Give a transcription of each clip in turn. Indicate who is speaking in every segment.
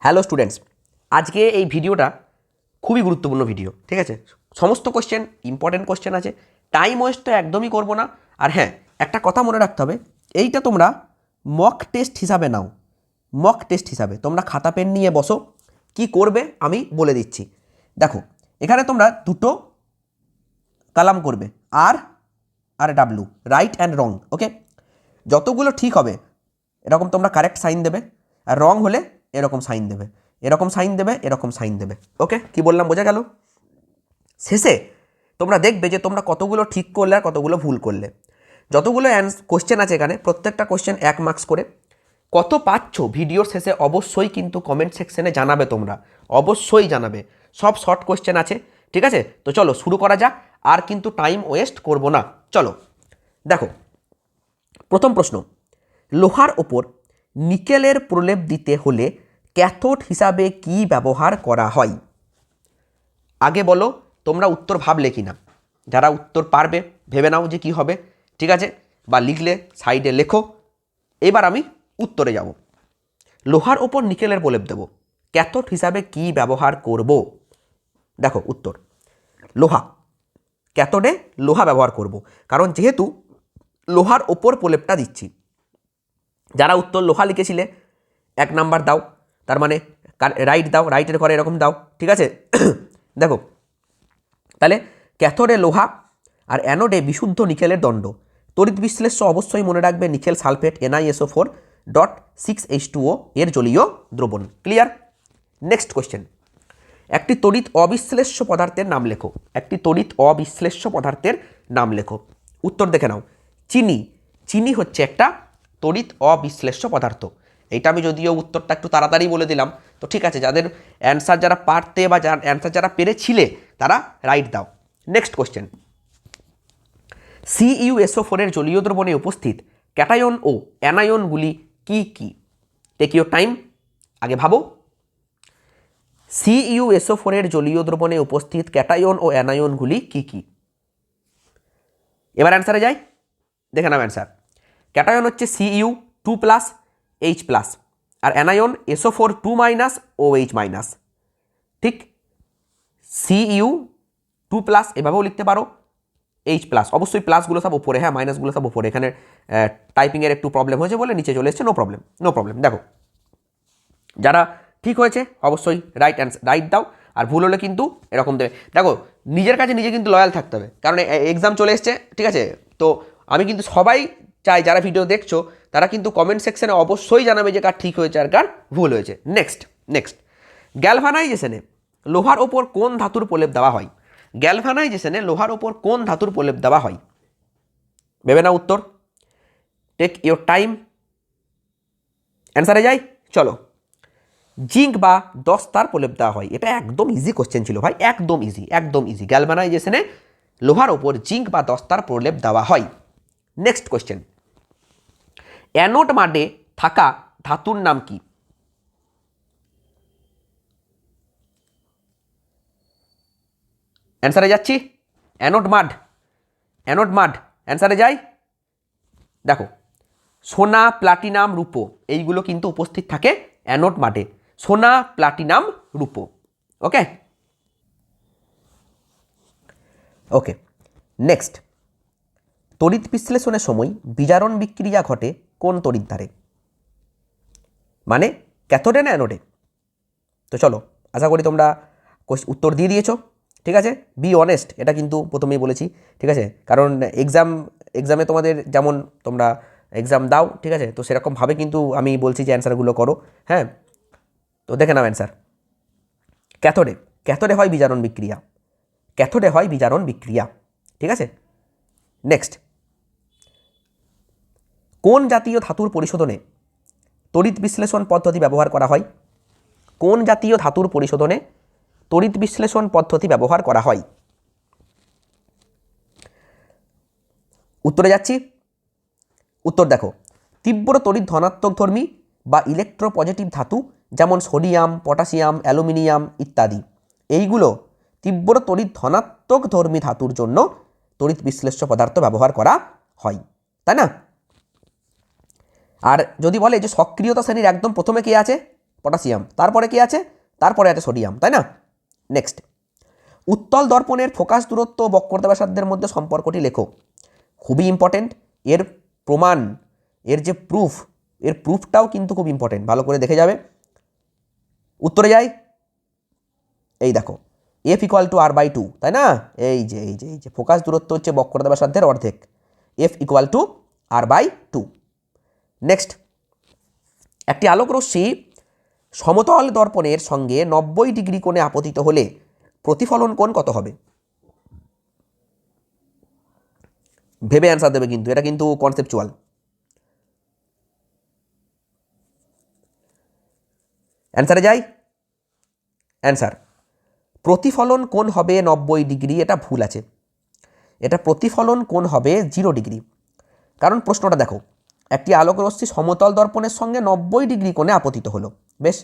Speaker 1: Hello students, আজকে এই ভিডিওটা খুবই গুরুত্বপূর্ণ ভিডিও। ঠিক আছে, সমস্ত কোশ্চেন ইম্পর্টেন্ট কোশ্চেন আছে, টাইম ওয়েস্ট তো একদমই করবো না। আর হ্যাঁ, একটা কথা মনে রাখতে হবে, এইটা তোমরা মক টেস্ট হিসাবে নাও। মক টেস্ট হিসাবে তোমরা খাতা পেন নিয়ে বসো, কি করবে আমি বলে দিচ্ছি। দেখো, এখানে তোমরা দুটো কলাম করবে, আর ডাব্লু, রাইট অ্যান্ড রং। ওকে, যতগুলো ঠিক হবে এরকম তোমরা কারেক্ট সাইন দেবে, আর রং হলে এরকম সাইন দেবে, এরকম সাইন দেবে, এরকম সাইন দেবে। ওকে, কি বললাম বোঝা গেল? শেষে তোমরা দেখবে যে তোমরা কতগুলো ঠিক করলে আর কতগুলো ভুল করলে। যতগুলো কোশ্চেন আছে এখানে, প্রত্যেকটা কোশ্চেন 1 মার্কস করে। কত পাচ্ছ ভিডিওর শেষে অবশ্যই কিন্তু কমেন্ট সেকশনে জানাবে, তোমরা অবশ্যই জানাবে। সব শর্ট কোশ্চেন আছে, ঠিক আছে? তো চলো শুরু করা যাক, আর কিন্তু টাইম ওয়েস্ট করব না। চলো দেখো, প্রথম প্রশ্ন, লোহার ওপর নিকেলের প্রলেপ দিতে হলে ক্যাথোড হিসাবে কি ব্যবহার করা হয়? আগে বলো তোমরা উত্তর ভাবলে কি না। যারা উত্তর পারবে ভেবে নাও যে কি হবে, ঠিক আছে? বা লিখলে সাইডে লেখো। এবার আমি উত্তরে যাব। লোহার ওপর নিকেলের প্রলেপ দেব, ক্যাথোড হিসাবে কি ব্যবহার করব? দেখো উত্তর, লোহা। ক্যাথোডে লোহা ব্যবহার করব, কারণ যেহেতু লোহার ওপর প্রলেপটা দিচ্ছি। যারা উত্তর লোহা লিখেছিলে 1 নাম্বার দাও, তার মানে রাইট দাও, রাইটের ঘরে এরকম দাও, ঠিক আছে? দেখো তাহলে ক্যাথোডে লোহা আর অ্যানোডে বিশুদ্ধ নিকেলের দণ্ড। তড়িৎ বিশ্লেষ্য অবশ্যই মনে রাখবে নিকেল সালফেট NiSO4.6H2O এর জলীয় দ্রবণ। ক্লিয়ার? নেক্সট কোশ্চেন, একটি তড়িৎ অবিশ্লেষ্য পদার্থের নাম লেখো। একটি তড়িৎ অবিশ্লেষ্য পদার্থের নাম লেখো। উত্তর দেখে নাও, চিনি। চিনি হচ্ছে একটা তড়িৎ অবিশ্লেষ্য পদার্থ। এইটা আমি যদিও উত্তরটা একটু তাড়াতাড়ি বলে দিলাম, তো ঠিক আছে, যাদের অ্যান্সার যারা পারতে বা যার অ্যান্সার যারা পেরেছিলে তারা রাইট দাও। নেক্সট কোশ্চেন, CuSO4 এর জলীয় দ্রবণে উপস্থিত ক্যাটায়ন ও অ্যানায়নগুলি কি কি? টেক ইউর টাইম, আগে ভাবো। CuSO4 এর জলীয় দ্রবণে উপস্থিত ক্যাটায়ন ও অ্যানায়নগুলি কি কি? এবার অ্যান্সারে যাই, দেখে নাও অ্যান্সার। ক্যাটায়ন হচ্ছে Cu2+H+, আর অ্যানায়ন SO4 2- OH-। ঠিক, Cu2+, এভাবেও লিখতে পারো, H+, অবশ্যই প্লাসগুলো সব উপরে, হ্যাঁ মাইনাসগুলো সব উপরে। এখানে টাইপিংয়ের একটু প্রবলেম হয়েছে বলে নিচে চলে এসেছে, নো প্রবলেম, নো প্রবলেম। দেখো, যারা ঠিক হয়েছে অবশ্যই রাইট দাও, আর ভুল হলে কিন্তু এরকম দেবে। দেখো, নিজের কাছে নিজে কিন্তু লয়াল থাকতে হবে, কারণ এক্সাম চলে এসছে, ঠিক আছে? তো আমি কিন্তু সবাই চাই যারা ভিডিও দেখছো তারা কিন্তু কমেন্ট সেকশনে অবশ্যই জানাবে যে কার ঠিক হয়েছে আর কার ভুল হয়েছে। নেক্সট, গ্যালভানাইজেশনে লোহার ওপর কোন ধাতুর প্রলেপ দেওয়া হয়? গ্যালভানাইজেশনে লোহার ওপর কোন ধাতুর প্রলেপ দেওয়া হয়? ভেবে না উত্তর, টেক ইউর টাইম, অ্যান্সারে যাই। চলো, জিঙ্ক বা দস্তার প্রলেপ দেওয়া হয়। এটা একদম ইজি কোশ্চেন ছিল ভাই, একদম ইজি, একদম ইজি। গ্যালভানাইজেশনে লোহার ওপর জিঙ্ক বা দস্তার প্রলেপ দেওয়া হয়। নেক্সট কোশ্চেন, অ্যানোড মাডে থাকা ধাতুর নাম কি? অ্যান্সারে যাচ্ছি, অ্যানোড মাড, অ্যান্সারে যাই। দেখো, সোনা, প্লাটিনাম, রূপো, এইগুলো কিন্তু উপস্থিত থাকে অ্যানোড মাডে। সোনা, প্লাটিনাম, রূপো। ওকে ওকে নেক্সট, তড়িৎ বিশ্লেষণের সময় বিজারণ বিক্রিয়া ঘটে কোন তড়িৎ দ্বারে? মানে ক্যাথোডে না অ্যানোডে? তো চলো, আশা করি তোমরা উত্তর দিয়ে দিয়েছো, ঠিক আছে? বি অনেস্ট, এটা কিন্তু প্রথমেই বলেছি, ঠিক আছে? কারণ এক্সামে তোমাদের যেমন তোমরা এক্সাম দাও, ঠিক আছে? তো সেরকমভাবে কিন্তু আমি বলছি যে অ্যান্সারগুলো করো, হ্যাঁ? তো দেখে নাও অ্যান্সার, ক্যাথোডে হয় বিজারণ বিক্রিয়া, ঠিক আছে? নেক্সট, কোন জাতীয় ধাতুর পরিশোধনে তড়িৎ বিশ্লেষণ পদ্ধতি ব্যবহার করা হয়? কোন জাতীয় ধাতুর পরিশোধনে তড়িৎ বিশ্লেষণ পদ্ধতি ব্যবহার করা হয়? উত্তরে যাচ্ছি। উত্তর দেখো, তীব্র তড়িৎ ধনাত্মক ধর্মী বা ইলেকট্রোপজিটিভ ধাতু, যেমন সোডিয়াম, পটাশিয়াম, অ্যালুমিনিয়াম ইত্যাদি, এইগুলো তীব্র তড়িৎ ধনাত্মক ধর্মী ধাতুর জন্য তড়িৎ বিশ্লেষ্য পদার্থ ব্যবহার করা হয়, তাই না? আর যদি বলে যে সক্রিয়তা শ্রেণীর একদম প্রথমে কে আছে, পটাশিয়াম, তারপরে কি আছে, তারপরে আছে সোডিয়াম, তাই না? নেক্সট, উত্তল দর্পণের ফোকাস দূরত্ব ও বক্রতা ব্যাসার্ধের মধ্যে সম্পর্কটি লেখো। খুবই ইম্পর্টেন্ট, এর প্রমাণ, এর যে প্রুফ, এর প্রুফটাও কিন্তু খুব ইম্পর্টেন্ট, ভালো করে দেখে যাবে। উত্তরে যাই, এই দেখো F equal to R by two, তাই না? এই যে ফোকাস দূরত্ব হচ্ছে বক্রতা ব্যাসার্ধের অর্ধেক, F equal to R by two. Next, একটি আলোক রশ্মি সমতল দর্পণের সঙ্গে 90 ডিগ্রি কোণে আপতিত হলে প্রতিফলন কোণ কত হবে? ভেবে অ্যান্সার দেবে কিন্তু, এটা কিন্তু কনসেপচুয়াল। অ্যান্সারে যাই, অ্যান্সার প্রতিফলন কোণ হবে 90 ডিগ্রি, এটা ভুল আছে, এটা প্রতিফলন কোণ হবে 0 ডিগ্রি। কারণ প্রশ্নটা দেখো, একটি আলোক রশ্মি সমতল দর্পণের সঙ্গে 90 ডিগ্রি কোণে আপতিত হলো, বেশ,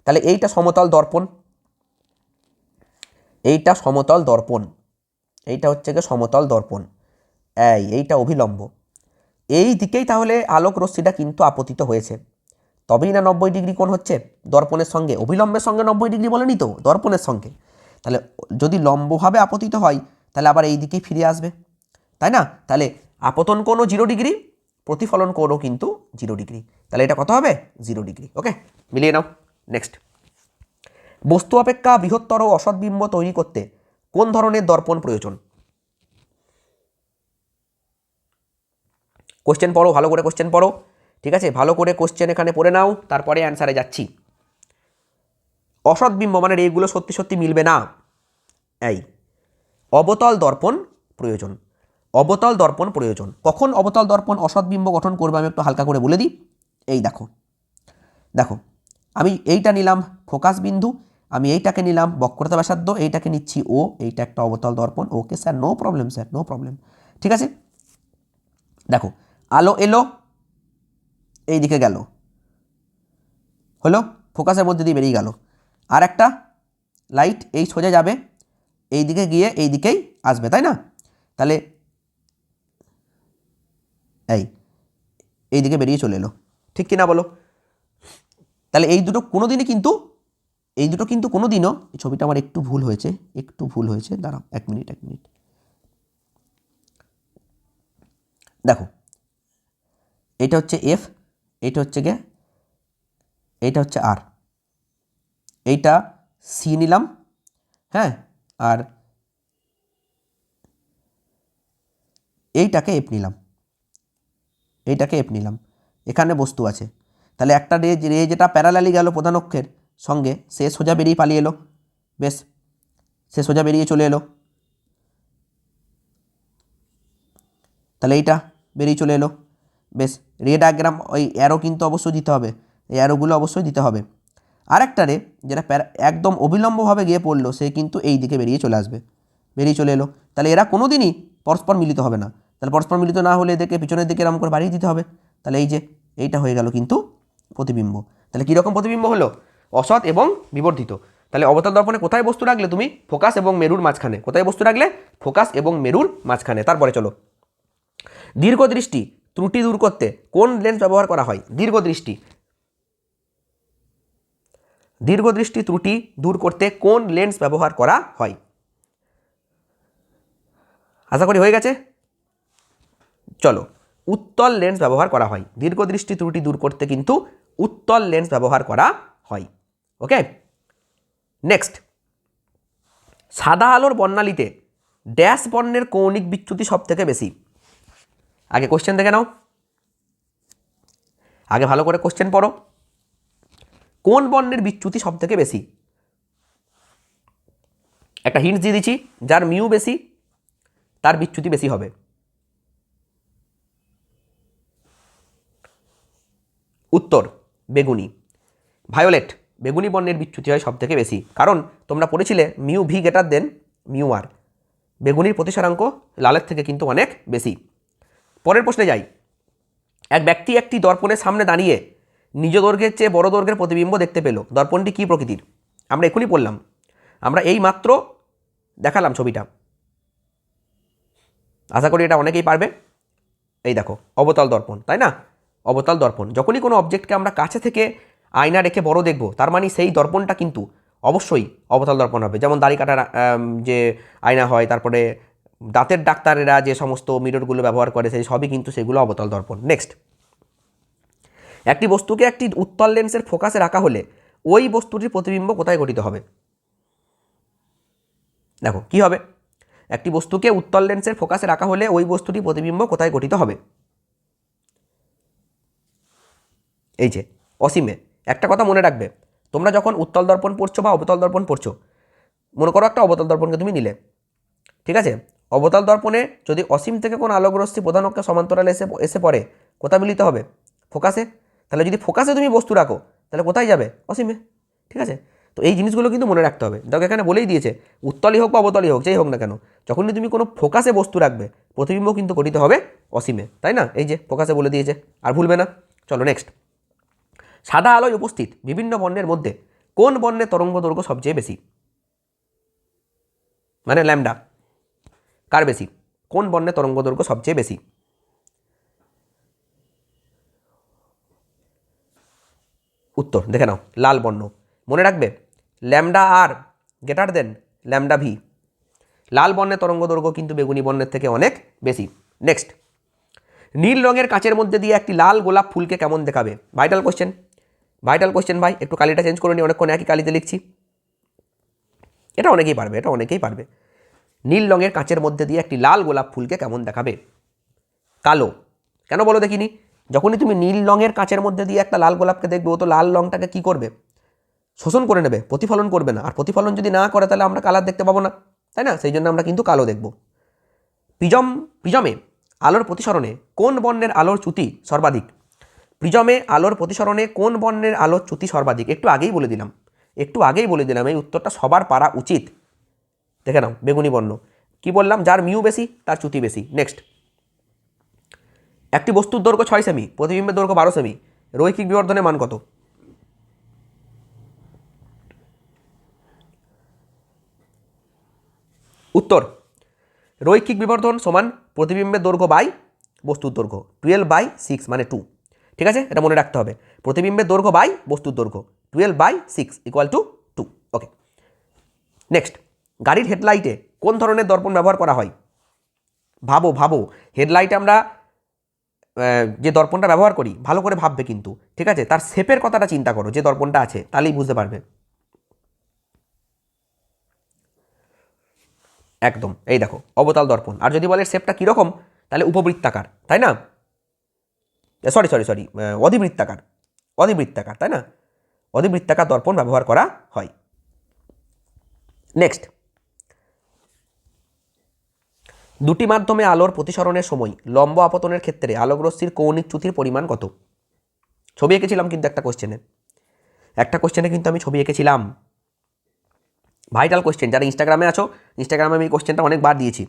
Speaker 1: তাহলে এইটা সমতল দর্পণ, এইটা সমতল দর্পণ, এইটা হচ্ছে গিয়ে সমতল দর্পণ, এইটা অভিলম্ব, এই দিকেই তাহলে আলোক রশ্মিটা কিন্তু আপতিত হয়েছে, তবেই না 90 ডিগ্রি কোণ হচ্ছে দর্পণের সঙ্গে, অভিলম্বের সঙ্গে 90 ডিগ্রি বলেনি তো, দর্পণের সঙ্গে। তাহলে যদি লম্বভাবে আপতিত হয় তাহলে আবার এই দিকেই ফিরে আসবে, তাই না? তাহলে আপতন কোণও 0 ডিগ্রি, প্রতিফলন কোণও কিন্তু 0 ডিগ্রি, তাহলে এটা কত হবে? 0 ডিগ্রি। ওকে, মিলিয়ে নাও। নেক্সট, বস্তু অপেক্ষা বৃহত্তর অসৎ বিম্ব তৈরি করতে কোন ধরনের দর্পণ প্রয়োজন? কোশ্চেন পড়ো, ভালো করে কোশ্চেন পড়ো, ঠিক আছে? ভালো করে কোশ্চেন এখানে পড়ে নাও, তারপরে অ্যান্সারে যাচ্ছি। অসৎ বিম্ব মানে এইগুলো সত্যি সত্যি মিলবে না, এই অবতল দর্পণ প্রয়োজন, অবতল দর্পণ প্রয়োজন। কখন অবতল দর্পণ অসৎ বিম্ব গঠন করবে আমি একটু হালকা করে বলে দিই। এই দেখো, দেখো আমি এইটা নিলাম ফোকাস বিন্দু, আমি এইটাকে নিলাম বক্রতা ব্যাসার্ধ, এইটাকে নিচ্ছি ও, এইটা একটা অবতল দর্পণ। Okay sir, no problem sir, no problem, ঠিক আছে। দেখো আলো এলো, এই দিকে গেল, হলো ফোকাসের মধ্যে দিয়ে বেরিয়ে গেল, আর একটা লাইট এই সোজা যাবে, এই দিকে গিয়ে এই দিকেই আসবে, তাই না? তাহলে এই দিকে বেরিয়ে চলে এলো, ঠিক কি না বলো? তাহলে এই দুটো কোনোদিনই কিন্তু, এই দুটো কিন্তু কোনোদিনও, এই ছবিটা আমার একটু ভুল হয়েছে, একটু ভুল হয়েছে, দাঁড়াও এক মিনিট। দেখো এটা হচ্ছে এফ, এইটা হচ্ছে গে, এইটা হচ্ছে আর, এইটা সি নিলাম, হ্যাঁ, আর এইটাকে এফ নিলাম, এইটাকে এফ নিলাম, এখানে বস্তু আছে। তাহলে একটা রে যেটা প্যারালালি গেল প্রধান অক্ষের সঙ্গে, সে সোজা বেরিয়ে পালিয়ে এলো, বেশ, সে সোজা বেরিয়ে চলে এলো, তাহলে এইটা বেরিয়ে চলে এলো, বেশ। রে ডায়াগ্রাম ওই অ্যারো কিন্তু অবশ্যই দিতে হবে, এই অ্যারোগুলো অবশ্যই দিতে হবে। আরেকটা রে যেটা একদম অবিলম্বভাবে গিয়ে পড়লো, সে কিন্তু এই দিকে বেরিয়ে চলে আসবে, বেরিয়ে চলে এলো। তাহলে এরা কোনো দিনই পরস্পর মিলিত হবে না, তাহলে পরস্পর মিলিত না হলে এদেরকে পিছনের দিকে এরকম করে বাড়িয়ে দিতে হবে। তাহলে এই যে এইটা হয়ে গেল কিন্তু প্রতিবিম্ব। তাহলে কীরকম প্রতিবিম্ব হলো? অসৎ এবং বিবর্ধিত। তাহলে অবতল দর্পণে কোথায় বস্তু রাখলে তুমি? ফোকাস এবং মেরুর মাঝখানে। কোথায় বস্তু রাখলে? ফোকাস এবং মেরুর মাঝখানে। তারপরে চলো, দীর্ঘদৃষ্টি ত্রুটি দূর করতে কোন লেন্স ব্যবহার করা হয়? দীর্ঘদৃষ্টি ত্রুটি দূর করতে কোন লেন্স ব্যবহার করা হয়? আশা করি হয়ে গেছে। চলো, উত্তল লেন্স ব্যবহার করা হয়। দীর্ঘদৃষ্টি ত্রুটি দূর করতে কিন্তু উত্তল লেন্স ব্যবহার করা হয়। ওকে, নেক্সট, সাদা আলোর বর্ণালীতে ড্যাশ বর্ণের কৌণিক বিচ্যুতি সব থেকে বেশি। আগে কোশ্চেন দেখে নাও, আগে ভালো করে কোশ্চেন পড়ো। কোন বর্ণের বিচ্যুতি সব থেকে বেশি? একটা হিন্টস দিয়ে দিচ্ছি, যার মিউ বেশি তার বিচ্যুতি বেশি হবে। উত্তর বেগুনি, ভায়োলেট, বেগুনি বর্ণের বিচ্যুতি হয় সব থেকে বেশি। কারণ তোমরা পড়েছিলে mu V greater than mu R, বেগুনির প্রতিসারাঙ্ক লালের থেকে কিন্তু অনেক বেশি। পরের প্রশ্নে যাই। এক ব্যক্তি একটি দর্পণের সামনে দাঁড়িয়ে নিজ দৈর্ঘ্যের চেয়ে বড় দৈর্ঘ্যের প্রতিবিম্ব দেখতে পেল। দর্পণটি কী প্রকৃতির? আমরা এখনই পড়লাম, আমরা এই মাত্র দেখালাম ছবিটা, আশা করি এটা অনেকেই পারবে। এই দেখো অবতল দর্পণ, তাই না? অবতল দর্পণ, যখনই কোনো অবজেক্টকে আমরা কাছে থেকে আয়না রেখে বড় দেখব, তার মানে সেই দর্পণটা কিন্তু অবশ্যই অবতল দর্পণ হবে। যেমন দাড়ি কাটার যে আয়না হয়, তারপরে দাঁতের ডাক্তারেরা যে সমস্ত মিররগুলো ব্যবহার করে সেই সবই কিন্তু সেগুলো অবতল দর্পণ। নেক্সট, একটি বস্তুকে একটি উত্তল লেন্সের ফোকাসে রাখা হলে ওই বস্তুটির প্রতিবিম্ব কোথায় গঠিত হবে? দেখো কি হবে, একটি বস্তুকে উত্তল লেন্সের ফোকাসে রাখা হলে ওই বস্তুটির প্রতিবিম্ব কোথায় গঠিত হবে? এই যে অসীমে। একটা কথা মনে রাখবে, তোমরা যখন উত্তল দর্পণ পড়ছো বা অবতল দর্পণ পড়ছো, মনে করো একটা অবতল দর্পণকে তুমি নিলে, ঠিক আছে, অবতল দর্পণে যদি অসীম থেকে কোনো আলোকরশ্মি প্রধান অক্ষে সমান্তরালে এসে পড়ে, কোথায় মিলিত হবে? ফোকাসে। তাহলে যদি ফোকাসে তুমি বস্তু রাখো তাহলে কোথায় যাবে? অসীমে। ঠিক আছে, তো এই জিনিসগুলো কিন্তু মনে রাখতে হবে। দেখো এখানে বলেই দিয়েছে, উত্তলই হোক বা অবতলই হোক, যেই হোক না কেন, যখনই তুমি কোনো ফোকাসে বস্তু রাখবে প্রতিবিম্ব কিন্তু গঠিত হবে অসীমে, তাই না? এই যে ফোকাসে বলে দিয়েছে, আর ভুলবে না। চলো নেক্সট, সাদা আলোয় উপস্থিত বিভিন্ন বর্ণের মধ্যে কোন বর্ণের তরঙ্গ দৈর্ঘ্য সবচেয়ে বেশি? মানে ল্যামডা কার বেশি? কোন বর্ণের তরঙ্গ দৈর্ঘ্য সবচেয়ে বেশি? উত্তর দেখে নাও, লাল বর্ণ। মনে রাখবে, ল্যামডা আর গ্রেটার দেন ল্যামডা ভি। লাল বর্ণের তরঙ্গ দৈর্ঘ্য কিন্তু বেগুনি বর্ণের থেকে অনেক বেশি। নেক্সট, নীল রঙের কাঁচের মধ্যে দিয়ে একটি লাল গোলাপ ফুলকে কেমন দেখাবে? ভাইটাল কোশ্চেন, ভাইটাল কোশ্চেন ভাই। একটু কালিটা চেঞ্জ করে নিই, অনেকক্ষণ একই কালিতে লিখছি। এটা অনেকেই পারবে, এটা অনেকেই পারবে। নীল রঙের কাঁচের মধ্যে দিয়ে একটি লাল গোলাপ ফুলকে কেমন দেখাবে? কালো। কেন বলো দেখিনি? যখনই তুমি নীল রঙের কাঁচের মধ্যে দিয়ে একটা লাল গোলাপকে দেখবে, ও তো লাল রঙটাকে কী করবে? শোষণ করে নেবে, প্রতিফলন করবে না। আর প্রতিফলন যদি না করে তাহলে আমরা কালার দেখতে পাবো না, তাই না? সেই জন্য আমরা কিন্তু কালো দেখব। প্রিজমে আলোর প্রতিসরণে কোন বর্ণের আলোর চ্যুতি সর্বাধিক? প্রিজমে আলোর প্রতিসরণে কোন বর্ণের আলোর চ্যুতি সর্বাধিক? একটু আগেই বলে দিলাম, এই উত্তরটা সবার পারা উচিত। দেখে নাও, বেগুনি বর্ণ। কি বললাম? যার মিউ বেশি তার চ্যুতি বেশি। নেক্সট, একটি বস্তুর দৈর্ঘ্য 6 সেমি, প্রতিবিম্বের দৈর্ঘ্য 12 সেমি, রৈখিক বিবর্ধনের মান কত? উত্তর, রৈখিক বিবর্ধন সমান প্রতিবিম্বের দৈর্ঘ্য বাই বস্তুর দৈর্ঘ্য, 12/6 মানে 2। ঠিক আছে, এটা মনে রাখতে হবে, প্রতিবিম্বের দৈর্ঘ্য বাই বস্তুর দৈর্ঘ্য 12/6 = 2। ওকে। নেক্সট, গাড়ির হেডলাইটে কোন ধরনের দর্পণ ব্যবহার করা হয়? ভাবো, হেডলাইটে আমরা যে দর্পণটা ব্যবহার করি, ভালো করে ভাববে কিন্তু, ঠিক আছে? তার শেপের কথাটা চিন্তা করো, যে দর্পণটা আছে, তাহলেই বুঝতে পারবে। একদম, এই দেখো অবতল দর্পণ। আর যদি বলে শেপটা কীরকম, তাহলে উপবৃত্তাকার, তাই না? সরি, অধিবৃত্তাকার, তাই না? অধিবৃত্তাকার দর্পণ ব্যবহার করা হয়। নেক্সট, দুটি মাধ্যমে আলোর প্রতিসরণের সময় লম্ব আপতনের ক্ষেত্রে আলোকরশ্মির কৌণিক চ্যুতির পরিমাণ কত? ছবি এঁকেছিলাম কিন্তু একটা কোশ্চেনে কিন্তু আমি ছবি এঁকেছিলাম। Vital question. যারা ইনস্টাগ্রামে আছো, ইনস্টাগ্রামে আমি এই কোশ্চেনটা অনেকবার দিয়েছি,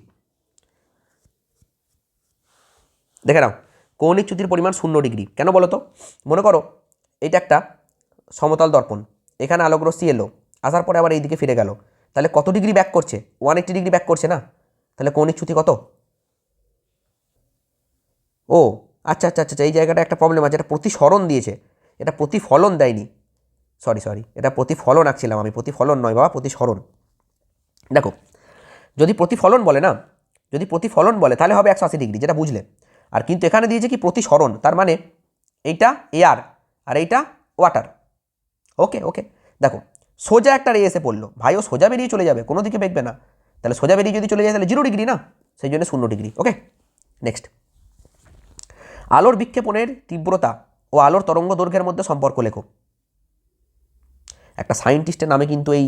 Speaker 1: দেখে নাও। কৌণিক চ্যুতির পরিমাণ 0 ডিগ্রি। কেন বলো তো? মনে করো এইটা একটা সমতল দর্পণ, এখানে আলোকরশ্মি এলো, আসার পরে আবার এইদিকে ফিরে গেল, তাহলে কত ডিগ্রি ব্যাক করছে? 180 ডিগ্রি ব্যাক করছে না? তাহলে কৌণিক চ্যুতি কত? ও আচ্ছা, এই জায়গাটা একটা প্রবলেম আছে, এটা প্রতিসরণ দিয়েছে, এটা প্রতিফলন দেয়নি। সরি, এটা প্রতিফলন আঁকছিলাম আমি, প্রতিফলন নয় বাবা, প্রতিসরণ। দেখো, যদি প্রতিফলন বলে তাহলে হবে 180 ডিগ্রি, যেটা বুঝলে। আর কিন্তু এখানে দিয়েছে কি প্রতিসরণ, তার মানে এইটা এয়ার আর এইটা ওয়াটার। ওকে, দেখো সোজা একটা রে এসে পড়লো, ভাইও সোজা বেরিয়ে চলে যাবে, কোনো দিকে বেঁকবে না, তাহলে সোজা বেরিয়ে যদি চলে যায় তাহলে 0 ডিগ্রি না, সেই জন্য 0 ডিগ্রি। ওকে। নেক্সট, আলোর বিক্ষেপণের তীব্রতা ও আলোর তরঙ্গ দৈর্ঘ্যের মধ্যে সম্পর্ক লেখো। একটা সায়েন্টিস্টের নামে কিন্তু এই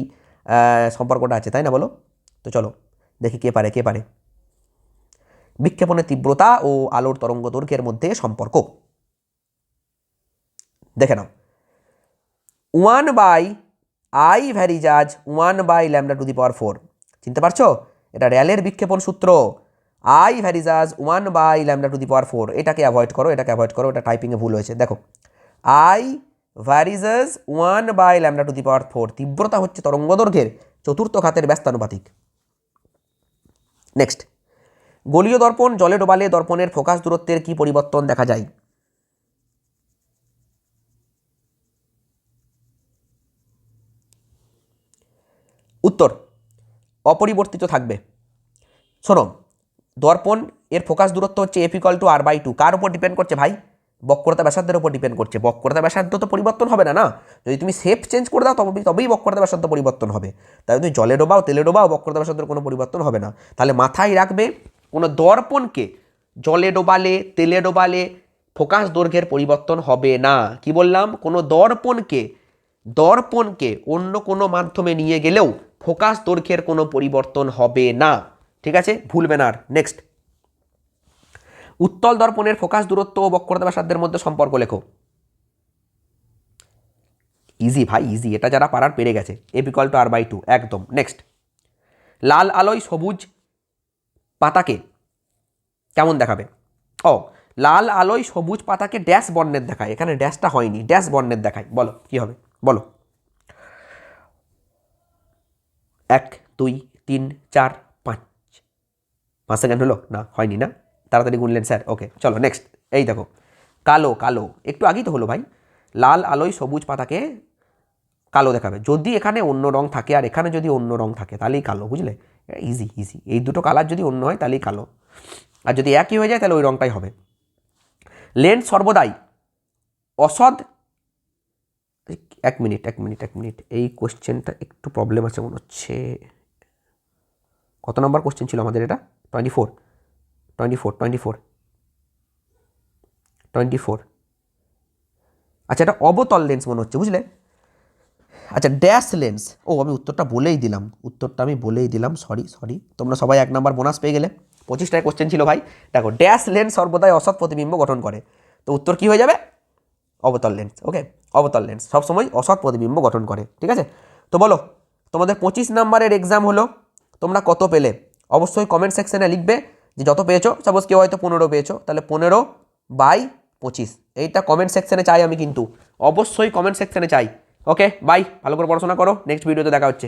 Speaker 1: সম্পর্কটা আছে, তাই না? বলো তো, চলো দেখি কে পারে। বিক্ষেপণের তীব্রতা ও আলোর তরঙ্গ দৈর্ঘ্যের মধ্যে সম্পর্ক দেখে নাও। 1/I ভ্যারিজাজ 1/λ⁴ চিনতে পারছো? এটা র্যালের বিক্ষেপণ সূত্র। I ভ্যারিজাজ 1/λ⁴। এটাকে অ্যাভয়েড করো, এটা টাইপিংয়ে ভুল হয়েছে। দেখো, I ভ্যারিজাজ 1/λ⁴, তীব্রতা হচ্ছে তরঙ্গ দৈর্ঘ্যের চতুর্থ ঘাতের ব্যস্তানুপাতিক। নেক্সট, গলীয় দর্পণ জলে ডোবালে দর্পণের ফোকাস দূরত্বের কি পরিবর্তন দেখা যায়? উত্তর অপরিবর্তিত থাকবে। শোনো, দর্পণ এর ফোকাস দূরত্ব হচ্ছে F=r/2। কার উপর ডিপেন্ড করছে ভাই? বক্রতা ব্যাসার্ধের উপর ডিপেন্ড করছে। বক্রতা ব্যাসার্ধ তো পরিবর্তন হবে না, না। যদি তুমি শেপ চেঞ্জ করে দাও তবেই বক্রতা ব্যাসার্ধ পরিবর্তন হবে। তাই তুমি জলে ডোবাও তেলে ডোবাও বক্রতা ব্যাসার্ধের কোনো পরিবর্তন হবে না। তাহলে মাথায় রাখবে, কোনো দর্পণকে জলে ডোবালে তেলে ডোবালে ফোকাস দৈর্ঘ্যের পরিবর্তন হবে না। কি বললাম? কোনো দর্পণকে অন্য কোনো মাধ্যমে নিয়ে গেলেও ফোকাস দৈর্ঘ্যের কোনো পরিবর্তন হবে না। ঠিক আছে, ভুলবে না আর। নেক্সট, উত্তল দর্পণের ফোকাস দূরত্ব ও বক্রতা ব্যাসার্ধের মধ্যে সম্পর্ক লেখো। ইজি ভাই, ইজি, এটা যারা পারার পেরে গেছে। F=r/2 একদম। নেক্সট, লাল আলোয় সবুজ পাতাকে কেমন দেখাবে? লাল আলোয় সবুজ পাতাকে ড্যাশ বর্ণের দেখায়। এখানে ড্যাশটা হয়নি, ড্যাশ বর্ণের দেখায়। বলো কি হবে? বলো। 1 2 3 4 5 5 সেকেন্ড হলো না? হয়নি না? তাড়াতাড়ি গুনলেন স্যার। ওকে, চলো নেক্সট। এই দেখো, কালো একটু আগেই তো হলো ভাই। লাল আলোয় সবুজ পাতাকে কালো দেখাবে। যদি এখানে অন্য রং থাকে আর এখানে যদি অন্য রং থাকে তাহলেই কালো, বুঝলে? ইজি। এই দুটো কালার যদি অন্য হয় তাহলেই কালো, আর যদি একই হয়ে যায় তাহলে ওই রংটাই হবে। লেন্স সর্বদাই অসৎ। এক মিনিট, এই কোশ্চেনটা একটু প্রবলেম আছে মনে হচ্ছে। কত নম্বর কোশ্চেন ছিল আমাদের এটা? 24। আচ্ছা, এটা অবতল লেন্স মনে হচ্ছে, বুঝলে? আচ্ছা, ড্যাশ লেন্স। আমি উত্তরটা বলেই দিলাম, সরি। তোমরা সবাই 1 নম্বর বোনাস পেয়ে গেলে। 25টায় কোশ্চেন ছিল ভাই। দেখো, ড্যাশ লেন্স সর্বদাই অসৎ প্রতিবিম্ব গঠন করে। তো উত্তর কি হয়ে যাবে? অবতল লেন্স। ওকে, অবতল লেন্স সবসময় অসৎ প্রতিবিম্ব গঠন করে। ঠিক আছে, তো বলো, তোমাদের 25 নম্বরের এক্সাম হলো, তোমরা কত পেলে? অবশ্যই কমেন্ট সেকশনে লিখবে যে যত পেয়েছো। সাপোজ কেউ হয়তো 15 পেয়েছো, তাহলে 15/25 এইটা কমেন্ট সেকশনে চাই আমি, কিন্তু অবশ্যই কমেন্ট সেকশনে চাই। ওকে বাই, ভালো করে পড়াশোনা করো, নেক্সট ভিডিওতে দেখা হচ্ছে।